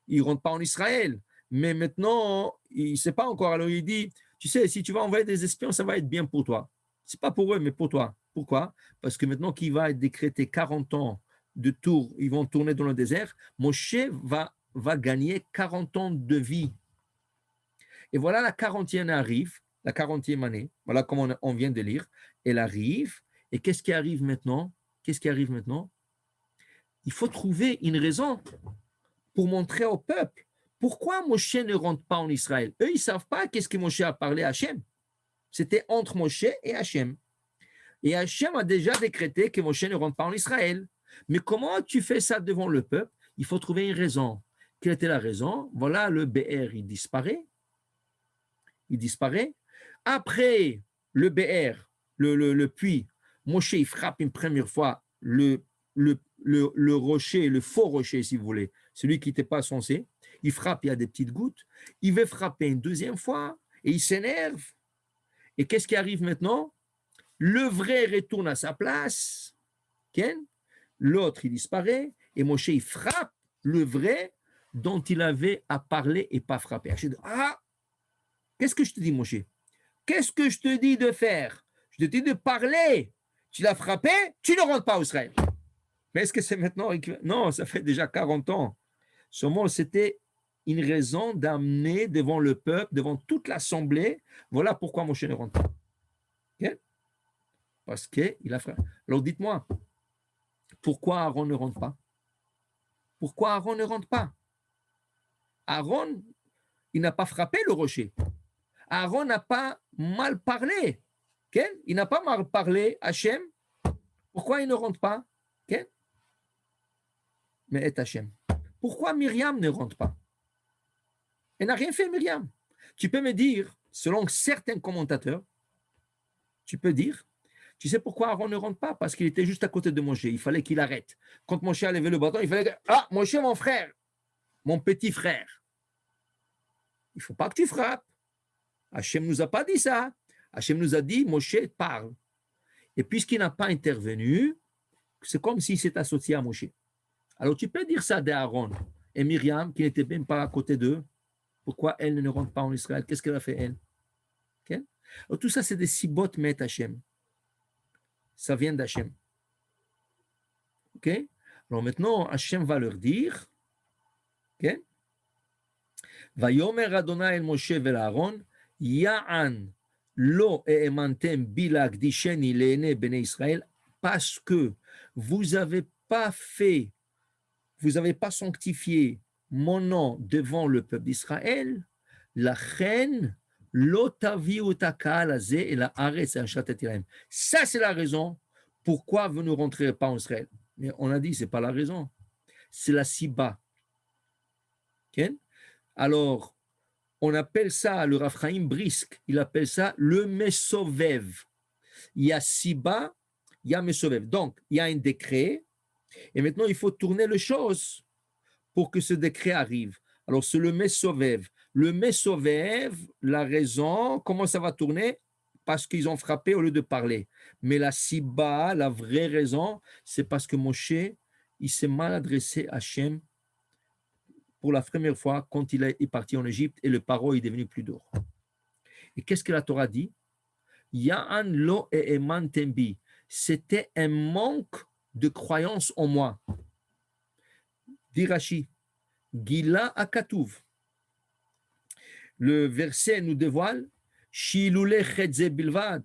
Il ne rentre pas en Israël. Mais maintenant, il ne sait pas encore. Alors il dit, tu sais, si tu vas envoyer des espions, ça va être bien pour toi. Ce n'est pas pour eux, mais pour toi. Pourquoi? Parce que maintenant qu'il va être décrété 40 ans de tour, ils vont tourner dans le désert, Moshe va gagner 40 ans de vie. Et voilà, la 40e arrive, la 40e année, voilà comme on vient de lire, elle arrive, et qu'est-ce qui arrive maintenant? Qu'est-ce qui arrive maintenant? Il faut trouver une raison pour montrer au peuple pourquoi Moshe ne rentre pas en Israël. Eux, ils ne savent pas qu'est-ce que Moshe a parlé à Hachem. C'était entre Moshe et Hachem. Et Hachem a déjà décrété que Moshe ne rentre pas en Israël. Mais comment tu fais ça devant le peuple? Il faut trouver une raison. Quelle était la raison? Voilà, le BR, il disparaît. Il disparaît. Après le BR, le puits, Moshe, il frappe une première fois le rocher, le faux rocher, si vous voulez, celui qui n'était pas censé. Il frappe, il y a des petites gouttes. Il veut frapper une deuxième fois et il s'énerve. Et qu'est-ce qui arrive maintenant? Le vrai retourne à sa place. L'autre, il disparaît. Et Moshe, il frappe le vrai dont il avait à parler et pas frapper. Ah, qu'est-ce que je te dis, Moshe? Qu'est-ce que je te dis de faire? Je te dis de parler. Tu l'as frappé, tu ne rentres pas au Israël. Mais est-ce que c'est maintenant? Non, ça fait déjà 40 ans. Seulement, c'était une raison d'amener devant le peuple, devant toute l'assemblée. Voilà pourquoi Moshe ne rentre pas. Okay? Parce qu'il a frappé. Alors dites-moi, pourquoi Aaron ne rentre pas? Pourquoi Aaron ne rentre pas? Aaron, il n'a pas frappé le rocher. Aaron n'a pas mal parlé. Okay? Il n'a pas mal parlé à Hachem. Pourquoi il ne rentre pas? Okay? Mais est Hachem. Pourquoi Myriam ne rentre pas? Elle n'a rien fait, Myriam. Tu peux me dire, selon certains commentateurs, tu peux dire, tu sais pourquoi Aaron ne rentre pas? Parce qu'il était juste à côté de Moshe. Il fallait qu'il arrête. Quand Moshe a levé le bâton, il fallait que, ah, Moshe, mon frère, mon petit frère, il ne faut pas que tu frappes. Hachem ne nous a pas dit ça. Hachem nous a dit, Moshe parle. Et puisqu'il n'a pas intervenu, c'est comme s'il s'est associé à Moshe. Alors tu peux dire ça d'Aaron et Myriam, qui n'était même pas à côté d'eux. Pourquoi elle ne rentre pas en Israël? Qu'est-ce qu'elle a fait, elle? Okay? Alors, tout ça, c'est des sibot met Hachem. Ça vient d'Hachem. OK? Alors maintenant, Hachem va leur dire, OK? Vayomer Adonai el Moshe vel Aaron, Ya'an lo e'emantem bilagdisheni le'ene bnei Israël, parce que vous n'avez pas fait, vous n'avez pas sanctifié mon nom devant le peuple d'Israël, la reine l'otaviu takal azeh et la haaretz achatet ilahem. Ça, c'est la raison pourquoi vous ne rentrez pas en Israël. Mais on a dit, ce n'est pas la raison. C'est la siba. Okay? Alors, on appelle ça, le Rav Chaim Brisk, il appelle ça le Mesovev. Il y a siba, il y a Mesovev. Donc, il y a un décret, et maintenant, il faut tourner les choses pour que ce décret arrive. Alors, c'est le Mesovev. Le Mesovev, la raison, comment ça va tourner? Parce qu'ils ont frappé au lieu de parler. Mais la siba, la vraie raison, c'est parce que Moshe, il s'est mal adressé à Hachem pour la première fois quand il est parti en Égypte et le paro est devenu plus dur. Et qu'est-ce que la Torah dit? Ya'an lo e'eman tembi. C'était un manque de croyance en moi. Dit Rashi, Gila akatuv. Le verset nous dévoile, Shilule chetze bilvad.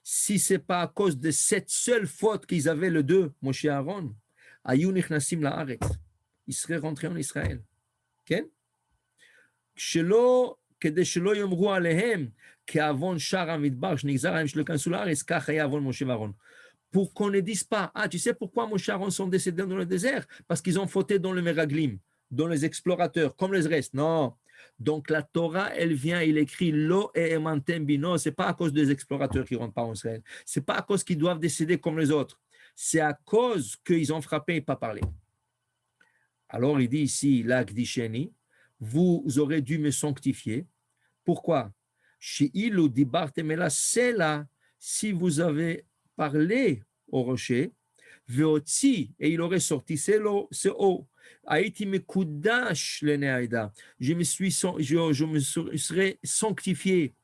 Si ce n'est pas à cause de cette seule faute qu'ils avaient les deux, Moshe et Aaron, ayu nichnasim la'aretz. Ils seraient rentrés en Israël. כן? כדי שלא יאמרו עליהם כעוון שאר המדבר שנגזר עליהם שלא יכנסו לארץ, כך היה עוון משה ואהרון. Pour qu'on ne dise pas, ah, tu sais pourquoi Moshe et Aaron sont décédés dans le désert? Parce qu'ils ont fauté dans le Meraglim, dans les explorateurs, comme les restes. Non. Donc la Torah, elle vient, il écrit Lo et emantem bino. C'est pas à cause des explorateurs qui ne rentrent pas en Israël. C'est pas à cause qu'ils doivent décéder comme les autres. C'est à cause qu'ils ont frappé et pas parlé. Alors il dit ici, la Gdisheni, vous aurez dû me sanctifier. Pourquoi? C'est là, si vous avez parlé au rocher, et il aurait sorti ses eaux. Je me serais sanctifié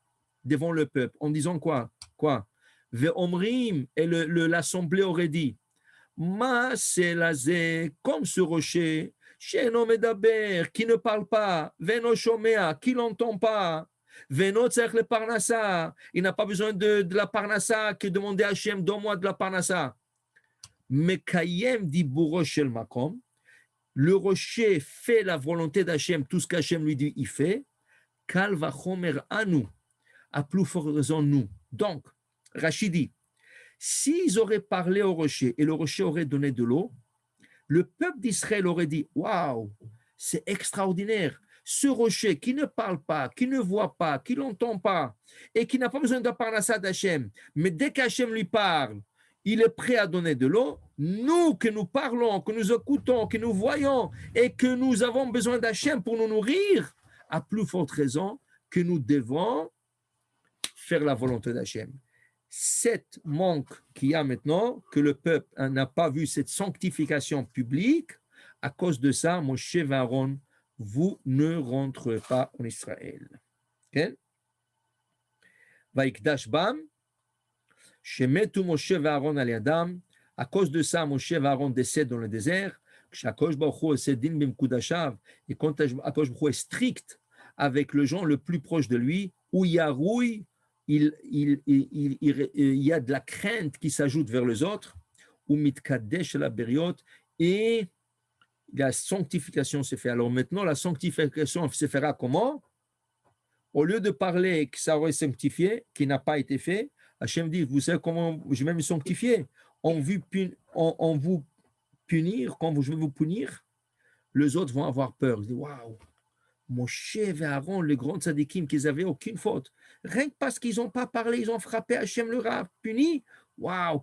devant le peuple en disant quoi? Et l'assemblée aurait dit, Ma c'est comme ce rocher, Sheno medaber, qui ne parle pas, Veno shomea, qui n'entend pas, Veno tzarech le parnassa, il n'a pas besoin de la parnassa, que demander à Hachem, donne-moi de la parnassa. Mekayem diburo shel makom, le rocher fait la volonté d'Hachem, tout ce qu'Hachem lui dit, il fait, Kal vachomer anu, à plus forte raison nous. Donc, Rachidi, s'ils auraient parlé au rocher et le rocher aurait donné de l'eau, le peuple d'Israël aurait dit, waouh, c'est extraordinaire. Ce rocher qui ne parle pas, qui ne voit pas, qui n'entend pas et qui n'a pas besoin de parnassa d'Hachem, mais dès qu'Hachem lui parle, il est prêt à donner de l'eau. Nous que nous parlons, que nous écoutons, que nous voyons et que nous avons besoin d'Hachem pour nous nourrir, à plus forte raison que nous devons faire la volonté d'Hachem. Cet manque qu'il y a maintenant, que le peuple n'a pas vu cette sanctification publique, à cause de ça, Moshe et Aaron, vous ne rentrez pas en Israël. Okay? Vaikdash bam, shemetu Moshe et Aaron al yadam, à cause de ça, Moshe et Aaron décèdent dans le désert, Akosh Baruch Hu ose din b'mkudashav, et quand Akosh Baruch Hu est strict avec le gens le plus proche de lui, où Yaroui, il y a de la crainte qui s'ajoute vers les autres, ou mitkadesh la beriot, et la sanctification se fait. Alors maintenant, la sanctification se fera comment? Au lieu de parler que ça aurait sanctifié, qui n'a pas été fait, Hachem dit, vous savez comment je vais me sanctifier? On vous punir, quand je vais vous punir, les autres vont avoir peur. Ils disent, waouh! Moshe et Aaron, les grands tzadikim, qu'ils n'avaient aucune faute. Rien que parce qu'ils n'ont pas parlé, ils ont frappé, Hachem leur a puni. Waouh,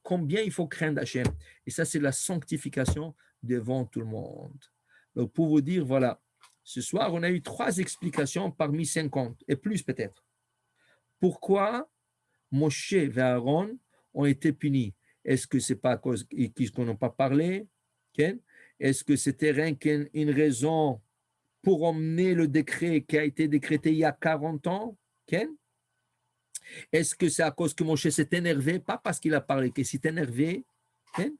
combien il faut craindre Hachem. Et ça, c'est la sanctification devant tout le monde. Donc, pour vous dire, voilà, ce soir, on a eu 3 explications parmi 50, et plus peut-être. Pourquoi Moshe et Aaron ont été punis? Est-ce que ce n'est pas à cause qu'ils n'ont pas parlé? Est-ce que c'était rien qu'une raison pour emmener le décret qui a été décrété il y a 40 ans? Est-ce que c'est à cause que Moshe s'est énervé? Pas parce qu'il a parlé, qu'il s'est énervé. Hein?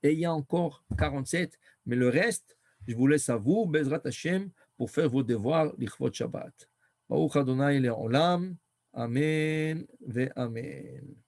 Et il y a encore 47. Mais le reste, je vous laisse à vous, Bezrat Hashem, pour faire vos devoirs, l'Ichvot Shabbat. Baruch Adonai Le'olam. Amen ve Amen.